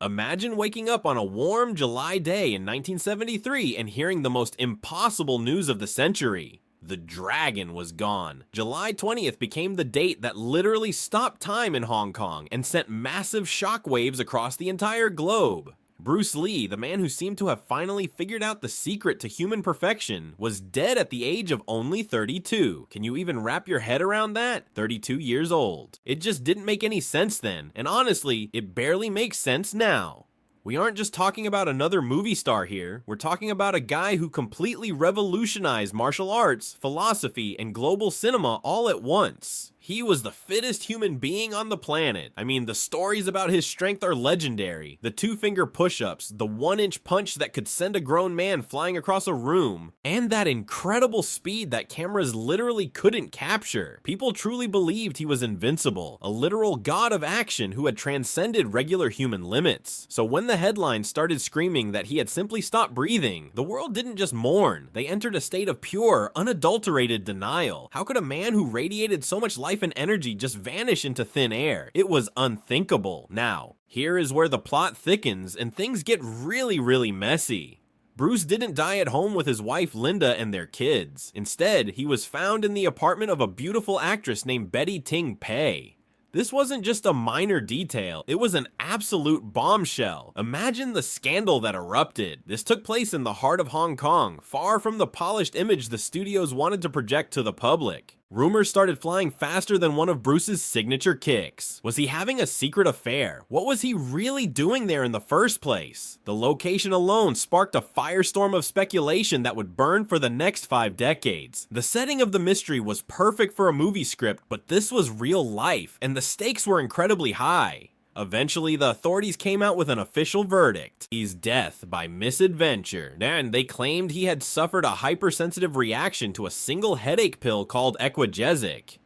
Imagine waking up on a warm July day in 1973 and hearing the most impossible news of the century. The dragon was gone. July 20th became the date that literally stopped time in Hong Kong and sent massive shockwaves across the entire globe. Bruce Lee, the man who seemed to have finally figured out the secret to human perfection, was dead at the age of only 32. Can you even wrap your head around that? 32 years old. It just didn't make any sense then, and honestly, it barely makes sense now. We aren't just talking about another movie star here, we're talking about a guy who completely revolutionized martial arts, philosophy, and global cinema all at once. He was the fittest human being on the planet. I mean, the stories about his strength are legendary. The two-finger push-ups, the one-inch punch that could send a grown man flying across a room, and that incredible speed that cameras literally couldn't capture. People truly believed he was invincible, a literal god of action who had transcended regular human limits. So when the headlines started screaming that he had simply stopped breathing, the world didn't just mourn. They entered a state of pure, unadulterated denial. How could a man who radiated so much life and energy just vanish into thin air? It was unthinkable. Now, here is where the plot thickens and things get really messy. Bruce didn't die at home with his wife Linda and their kids. Instead, he was found in the apartment of a beautiful actress named Betty Ting Pei. This wasn't just a minor detail, it was an absolute bombshell. Imagine the scandal that erupted. This took place in the heart of Hong Kong, far from the polished image the studios wanted to project to the public. Rumors started flying faster than one of Bruce's signature kicks. Was he having a secret affair? What was he really doing there in the first place? The location alone sparked a firestorm of speculation that would burn for the next 5 decades. The setting of the mystery was perfect for a movie script, but this was real life, and the stakes were incredibly high. Eventually, the authorities came out with an official verdict. He's death by misadventure. And they claimed he had suffered a hypersensitive reaction to a single headache pill called Equagesic.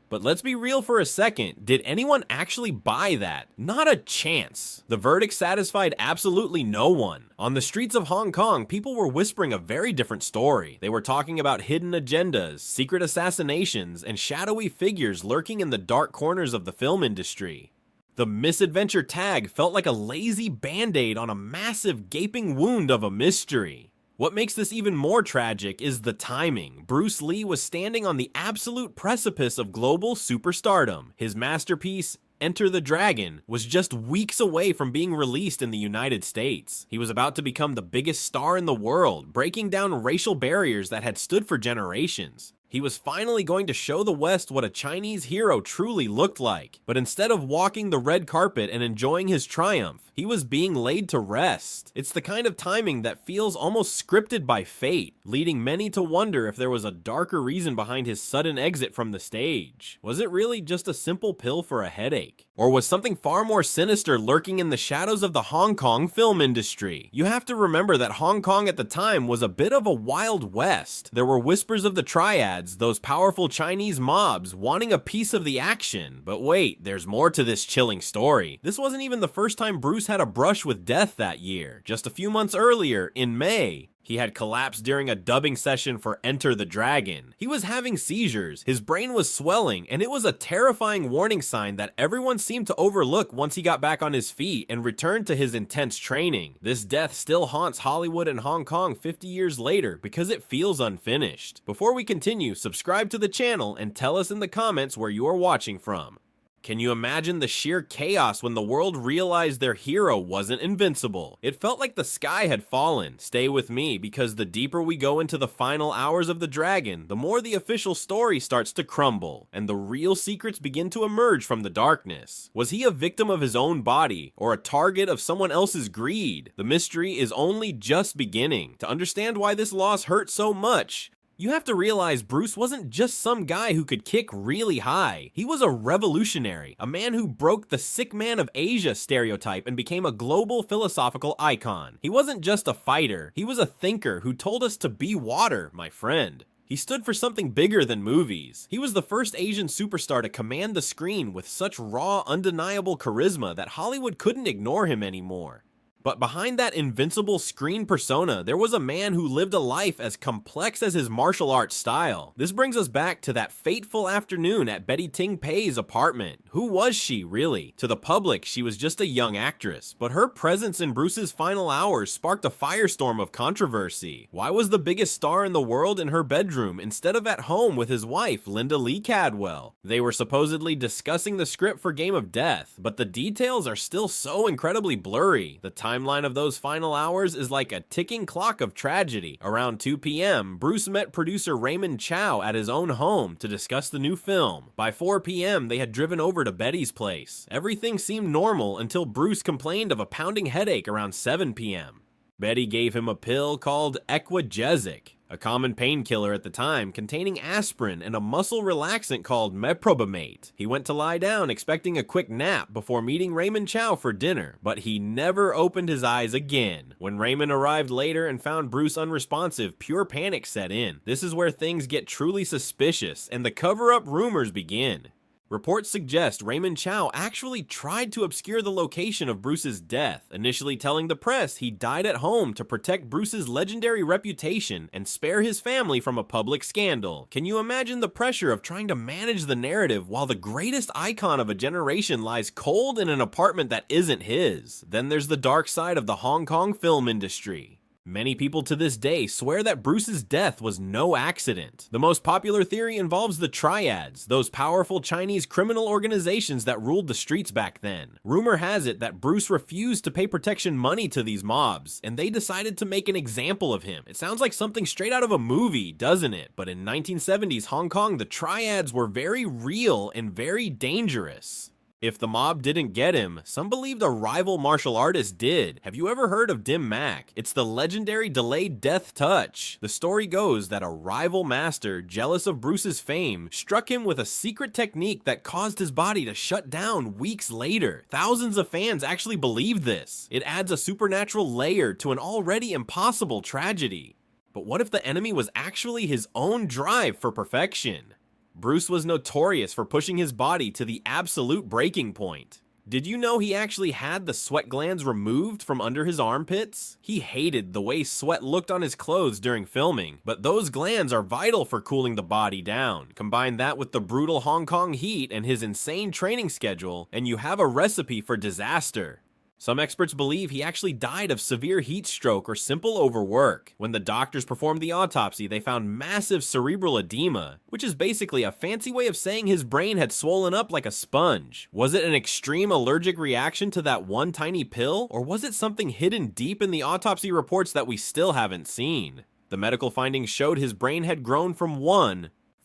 But let's be real for a second, did anyone actually buy that? Not a chance. The verdict satisfied absolutely no one. On the streets of Hong Kong, people were whispering a very different story. They were talking about hidden agendas, secret assassinations, and shadowy figures lurking in the dark corners of the film industry. The misadventure tag felt like a lazy band-aid on a massive gaping wound of a mystery. What makes this even more tragic is the timing. Bruce Lee was standing on the absolute precipice of global superstardom. His masterpiece, Enter the Dragon, was just weeks away from being released in the United States. He was about to become the biggest star in the world, breaking down racial barriers that had stood for generations. He was finally going to show the West what a Chinese hero truly looked like. But instead of walking the red carpet and enjoying his triumph, he was being laid to rest. It's the kind of timing that feels almost scripted by fate, leading many to wonder if there was a darker reason behind his sudden exit from the stage. Was it really just a simple pill for a headache? Or was something far more sinister lurking in the shadows of the Hong Kong film industry? You have to remember that Hong Kong at the time was a bit of a wild west. There were whispers of the triads, those powerful Chinese mobs wanting a piece of the action. But wait, there's more to this chilling story. This wasn't even the first time Bruce had a brush with death that year. Just a few months earlier, in May, he had collapsed during a dubbing session for Enter the Dragon. He was having seizures, his brain was swelling, and it was a terrifying warning sign that everyone seemed to overlook once he got back on his feet and returned to his intense training. This death still haunts Hollywood and Hong Kong 50 years later because it feels unfinished. Before we continue, subscribe to the channel and tell us in the comments where you are watching from. Can you imagine the sheer chaos when the world realized their hero wasn't invincible? It felt like the sky had fallen. Stay with me, because the deeper we go into the final hours of the dragon, the more the official story starts to crumble, and the real secrets begin to emerge from the darkness. Was he a victim of his own body, or a target of someone else's greed? The mystery is only just beginning. To understand why this loss hurt so much, you have to realize Bruce wasn't just some guy who could kick really high. He was a revolutionary, a man who broke the sick man of Asia stereotype and became a global philosophical icon. He wasn't just a fighter, he was a thinker who told us to be water, my friend. He stood for something bigger than movies. He was the first Asian superstar to command the screen with such raw, undeniable charisma that Hollywood couldn't ignore him anymore. But behind that invincible screen persona, there was a man who lived a life as complex as his martial arts style. This brings us back to that fateful afternoon at Betty Ting Pei's apartment. Who was she, really? To the public, she was just a young actress, but her presence in Bruce's final hours sparked a firestorm of controversy. Why was the biggest star in the world in her bedroom instead of at home with his wife, Linda Lee Cadwell? They were supposedly discussing the script for Game of Death, but the details are still so incredibly blurry. The timeline of those final hours is like a ticking clock of tragedy. Around 2 p.m., Bruce met producer Raymond Chow at his own home to discuss the new film. By 4 p.m., they had driven over to Betty's place. Everything seemed normal until Bruce complained of a pounding headache around 7 p.m. Betty gave him a pill called Equagesic, a common painkiller at the time containing aspirin and a muscle relaxant called meprobamate. He went to lie down expecting a quick nap before meeting Raymond Chow for dinner, but he never opened his eyes again. When Raymond arrived later and found Bruce unresponsive, pure panic set in. This is where things get truly suspicious and the cover-up rumors begin. Reports suggest Raymond Chow actually tried to obscure the location of Bruce's death, initially telling the press he died at home to protect Bruce's legendary reputation and spare his family from a public scandal. Can you imagine the pressure of trying to manage the narrative while the greatest icon of a generation lies cold in an apartment that isn't his? Then there's the dark side of the Hong Kong film industry. Many people to this day swear that Bruce's death was no accident. The most popular theory involves the triads, those powerful Chinese criminal organizations that ruled the streets back then. Rumor has it that Bruce refused to pay protection money to these mobs, and they decided to make an example of him. It sounds like something straight out of a movie, doesn't it? But in 1970s Hong Kong, the triads were very real and very dangerous. If the mob didn't get him, some believed a rival martial artist did. Have you ever heard of Dim Mak? It's the legendary delayed death touch. The story goes that a rival master, jealous of Bruce's fame, struck him with a secret technique that caused his body to shut down weeks later. Thousands of fans actually believe this. It adds a supernatural layer to an already impossible tragedy. But what if the enemy was actually his own drive for perfection? Bruce was notorious for pushing his body to the absolute breaking point. Did you know he actually had the sweat glands removed from under his armpits? He hated the way sweat looked on his clothes during filming, but those glands are vital for cooling the body down. Combine that with the brutal Hong Kong heat and his insane training schedule, and you have a recipe for disaster. Some experts believe he actually died of severe heat stroke or simple overwork. When the doctors performed the autopsy, they found massive cerebral edema, which is basically a fancy way of saying his brain had swollen up like a sponge. Was it an extreme allergic reaction to that one tiny pill, or was it something hidden deep in the autopsy reports that we still haven't seen? The medical findings showed his brain had grown from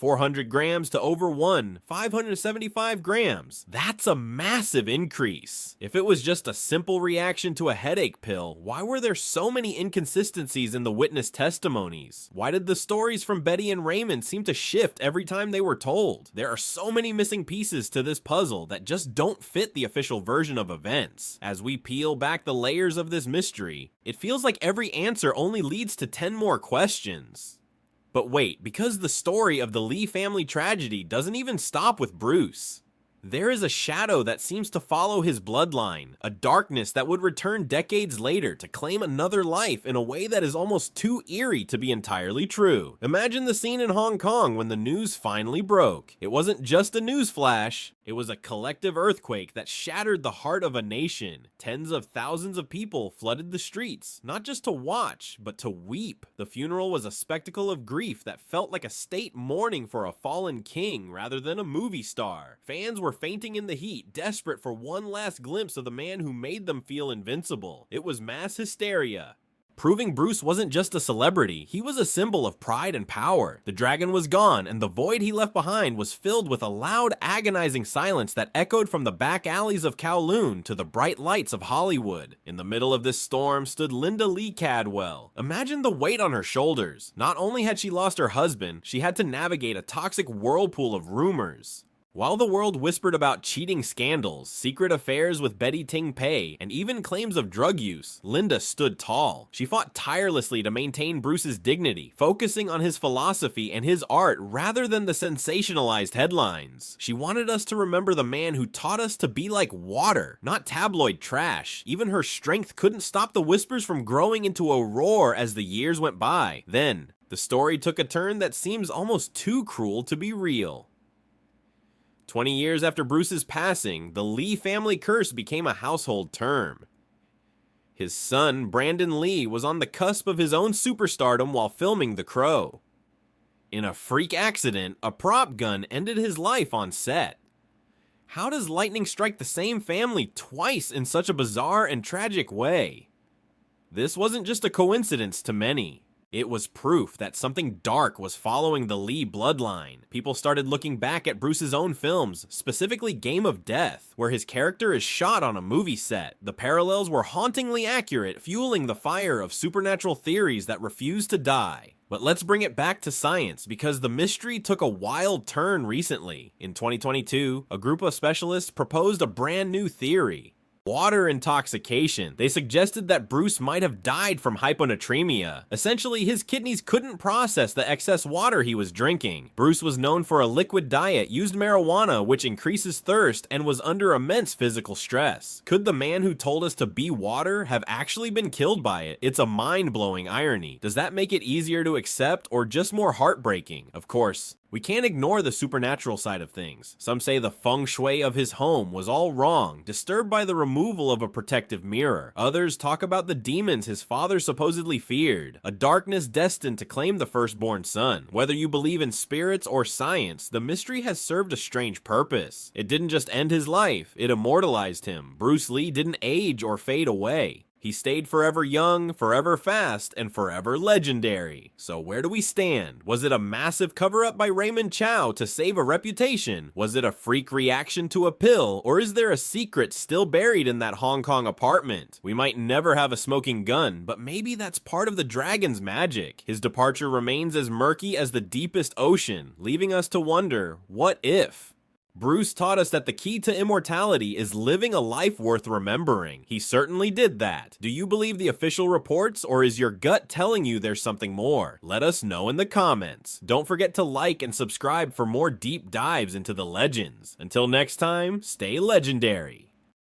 400 grams to over 575 grams. That's a massive increase. If it was just a simple reaction to a headache pill, why were there so many inconsistencies in the witness testimonies? Why did the stories from Betty and Raymond seem to shift every time they were told? There are so many missing pieces to this puzzle that just don't fit the official version of events. As we peel back the layers of this mystery, it feels like every answer only leads to 10 more questions. But wait, because the story of the Lee family tragedy doesn't even stop with Bruce. There is a shadow that seems to follow his bloodline, a darkness that would return decades later to claim another life in a way that is almost too eerie to be entirely true. Imagine the scene in Hong Kong when the news finally broke. It wasn't just a news flash, it was a collective earthquake that shattered the heart of a nation. Tens of thousands of people flooded the streets, not just to watch, but to weep. The funeral was a spectacle of grief that felt like a state mourning for a fallen king rather than a movie star. Fans were fainting in the heat, desperate for one last glimpse of the man who made them feel invincible. It was mass hysteria. Proving Bruce wasn't just a celebrity, he was a symbol of pride and power. The dragon was gone, and the void he left behind was filled with a loud, agonizing silence that echoed from the back alleys of Kowloon to the bright lights of Hollywood. In the middle of this storm stood Linda Lee Cadwell. Imagine the weight on her shoulders. Not only had she lost her husband, she had to navigate a toxic whirlpool of rumors. While the world whispered about cheating scandals, secret affairs with Betty Ting Pei, and even claims of drug use, Linda stood tall. She fought tirelessly to maintain Bruce's dignity, focusing on his philosophy and his art rather than the sensationalized headlines. She wanted us to remember the man who taught us to be like water, not tabloid trash. Even her strength couldn't stop the whispers from growing into a roar as the years went by. Then, the story took a turn that seems almost too cruel to be real. 20 years after Bruce's passing, the Lee family curse became a household term. His son, Brandon Lee, was on the cusp of his own superstardom while filming The Crow. In a freak accident, a prop gun ended his life on set. How does lightning strike the same family twice in such a bizarre and tragic way? This wasn't just a coincidence to many. It was proof that something dark was following the Lee bloodline. People started looking back at Bruce's own films, specifically Game of Death, where his character is shot on a movie set. The parallels were hauntingly accurate, fueling the fire of supernatural theories that refused to die. But let's bring it back to science, because the mystery took a wild turn recently. In 2022, a group of specialists proposed a brand new theory: water intoxication. They suggested that Bruce might have died from hyponatremia. Essentially, his kidneys couldn't process the excess water he was drinking. Bruce was known for a liquid diet, used marijuana, which increases thirst, and was under immense physical stress. Could the man who told us to be water have actually been killed by it? It's a mind-blowing irony. Does that make it easier to accept, or just more heartbreaking? Of course, we can't ignore the supernatural side of things. Some say the feng shui of his home was all wrong, disturbed by the removal of a protective mirror. Others talk about the demons his father supposedly feared, a darkness destined to claim the firstborn son. Whether you believe in spirits or science, the mystery has served a strange purpose. It didn't just end his life, it immortalized him. Bruce Lee didn't age or fade away. He stayed forever young, forever fast, and forever legendary. So where do we stand? Was it a massive cover-up by Raymond Chow to save a reputation? Was it a freak reaction to a pill? Or is there a secret still buried in that Hong Kong apartment? We might never have a smoking gun, but maybe that's part of the dragon's magic. His departure remains as murky as the deepest ocean, leaving us to wonder, what if? Bruce taught us that the key to immortality is living a life worth remembering. He certainly did that. Do you believe the official reports, or is your gut telling you there's something more? Let us know in the comments. Don't forget to like and subscribe for more deep dives into the legends. Until next time, stay legendary.